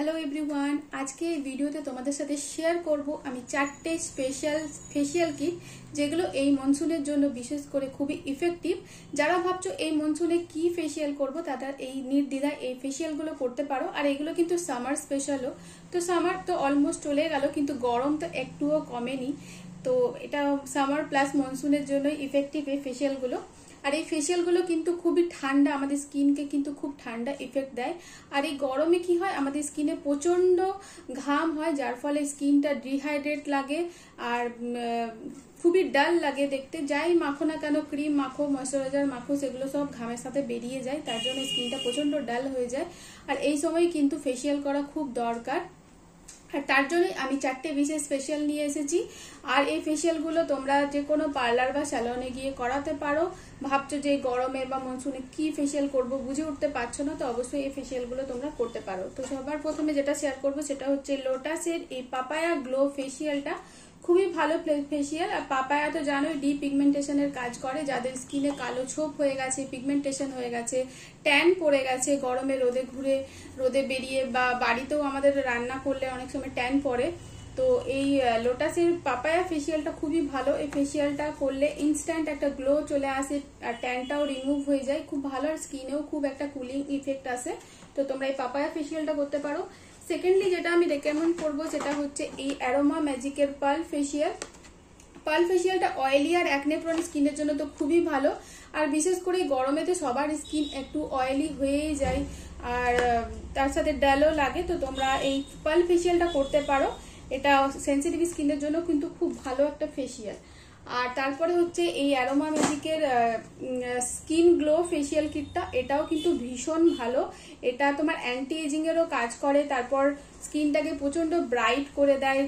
Hello everyone, আজকে এই ভিডিওতে তোমাদের সাথে শেয়ার করব আমি 4টে স্পেশাল ফেসিয়াল কিট যেগুলো এই মনসুনের জন্য বিশেষ করে খুবই ইফেক্টিভ। যারা ভাবছো এই মনসুনে কি ফেসিয়াল করব তারা এই নির্দ্বিধায় এই ফেসিয়ালগুলো করতে পারো। আর এগুলো কিন্তু সামার স্পেশালও। তো সামার তো অলমোস্ট চলে গেল, কিন্তু গরম তো একটুও কমেনি। তো এটা সামার প্লাস মনসুনের জন্য ইফেক্টিভ এই ফেসিয়ালগুলো। আর এই ফেসিয়ালগুলো কিন্তু খুবই ঠান্ডা, আমাদের স্কিনকে কিন্তু খুব ঠান্ডা ইফেক্ট দেয়। আর এই গরমে কি হয়, আমাদের স্কিনে প্রচন্ড ঘাম হয়, যার ফলে স্কিনটা ডিহাইড্রেট লাগে আর খুবই ডাল লাগে দেখতে। যাই মাখো না কেন, ক্রিম মাখো, ময়শ্চারাইজার মাখো, সেগুলো সব ঘামের সাথে বেরিয়ে যায়, তার জন্য স্কিনটা প্রচন্ড ডাল হয়ে যায়। আর এই সময় কিন্তু ফেসিয়াল করা খুব দরকার। আর তার জন্যই আমি 4টে বিশেষ ফেসিয়াল নিয়ে এসেছি। আর এই ফেসিয়ালগুলো তোমরা যে কোনো পার্লার বা স্যালনে গিয়ে করাতে পারো। ভাবছো যে গরমে বা মনসুনে কি ফেসিয়াল করব বুঝে উঠতে পারছো না, তো অবশ্যই এই ফেসিয়ালগুলো তোমরা করতে পারো। তো সবার প্রথমে যেটা শেয়ার করব সেটা হচ্ছে লোটাসের এই পাপায়া গ্লো ফেসিয়ালটা। খুবই ভালো ফেসিয়াল। আর পাপায়া তো জানোই ডিপিগমেন্টেশনের কাজ করে। যাদের স্কিনে কালো ছোপ হয়ে গেছে, পিগমেন্টেশন হয়ে গেছে, ট্যান পড়ে গেছে, গরমে রোদে বেরিয়ে বা বাড়িতেও আমাদের রান্না করলে অনেক সময় ট্যান পড়ে, তো এই লোটাসের পাপায়া ফেসিয়ালটা খুবই ভালো। এই ফেসিয়ালটা করলে ইনস্ট্যান্ট একটা গ্লো চলে আসে, আর ট্যানটাও রিমুভ হয়ে যায়, খুব ভালো। আর স্কিনেও খুব একটা কুলিং ইফেক্ট আসে। তো তোমরা এই পাপায়া ফেসিয়ালটা করতে পারো। সেকেন্ডলি যেটা আমি রেকমেন্ড করবো সেটা হচ্ছে এই অ্যারোমা ম্যাজিকের পার্ল ফেসিয়াল। পার্ল ফেসিয়ালটা অয়েলি আর অ্যাকনে প্রোন স্কিনের জন্য তো খুবই ভালো। আর বিশেষ করে গরমেতে সবার স্কিন একটু অয়েলি হয়েই যায়, আর তার সাথে ডালও লাগে। তো তোমরা এই পার্ল ফেসিয়ালটা করতে পারো। এটা সেন্সিটিভ স্কিনের জন্য কিন্তু খুব ভালো একটা ফেসিয়াল। আর তারপরে হচ্ছে এই অ্যারোমা ম্যাজিকের স্কিন গ্লো ফেসিয়াল কিটটা। এটাও কিন্তু ভীষণ ভালো। এটা তোমার অ্যান্টি এজিং এরও কাজ করে, তারপর স্কিনটাকে প্রচন্ড ব্রাইট করে দেয়।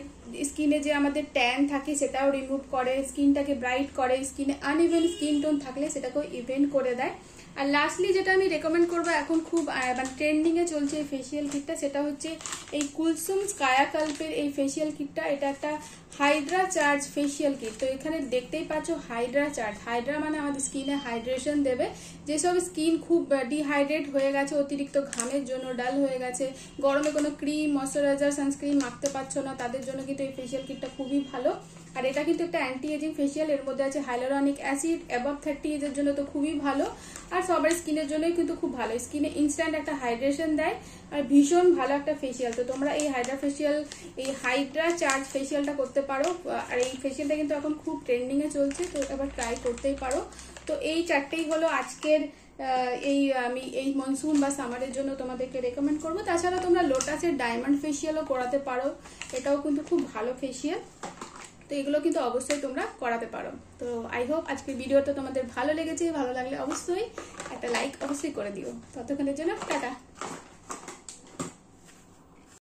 স্কিনে যে আমাদের ট্যান থাকে সেটাও রিমুভ করে, স্কিনটাকে ব্রাইট করে, স্কিনে আনইভেন স্কিন টোন থাকলে সেটাকেও ইভেন করে দেয়। আর লাস্টলি যেটা আমি রেকমেন্ড করবো, এখন খুব মানে ট্রেন্ডিং এ চলছে এই ফেসিয়াল কিটটা, সেটা হচ্ছে এই কুলসুম কায়াকাল্পের এই ফেসিয়াল কিটটা। এটা একটা হাইড্রা চার্জ ফেসিয়াল কিট। তো এখানে দেখতেই পাচ্ছ হাইড্রা চার্জ। হাইড্রা মানে আমাদের স্কিনে হাইড্রেশন দেবে। যেসব স্কিন খুব ডিহাইড্রেট হয়ে গেছে, অতিরিক্ত ঘামের জন্য ডাল হয়ে গেছে, গরমে কোনো ক্রিম, ময়শ্চারাইজার, সানস্ক্রিন মাখতে পারছো না, তাদের জন্য কিন্তু এই ফেসিয়াল কিটটা খুবই ভালো। আর এটা কিন্তু একটা অ্যান্টি এজিং ফেসিয়াল। এর মধ্যে আছে হাইলোরনিক অ্যাসিড, অ্যাবভ 30 এজের জন্য তো খুবই ভালো। আর সবার স্কিনের জন্যই কিন্তু খুব ভালো, স্কিনে ইনস্ট্যান্ট একটা হাইড্রেশন দেয়। আর ভীষণ ভালো একটা ফেসিয়াল। তো তোমরা এই হাইড্রা চার্জ ফেসিয়ালটা করতে পারো। আর এই ফেসিয়ালটা কিন্তু এখন খুব ট্রেন্ডিং এ চলছে, তো এবার ট্রাই করতেই পারো। তো এই 4টেই হলো আজকের আমি এই মনসুন বা সামারের জন্য তোমাদেরকে রেকমেন্ড করবো। তাছাড়া তোমরা লোটাসের ডায়মন্ড ফেসিয়ালও করাতে পারো, এটাও কিন্তু খুব ভালো ফেসিয়াল। তো এগুলো কিন্তু অবশ্যই তোমরা করাতে পারো। তো আই হোপ আজকের ভিডিওটা তোমাদের ভালো লেগেছে। ভালো লাগলে অবশ্যই একটা লাইক অবশ্যই করে দিও। ততক্ষণের জন্য টাটা।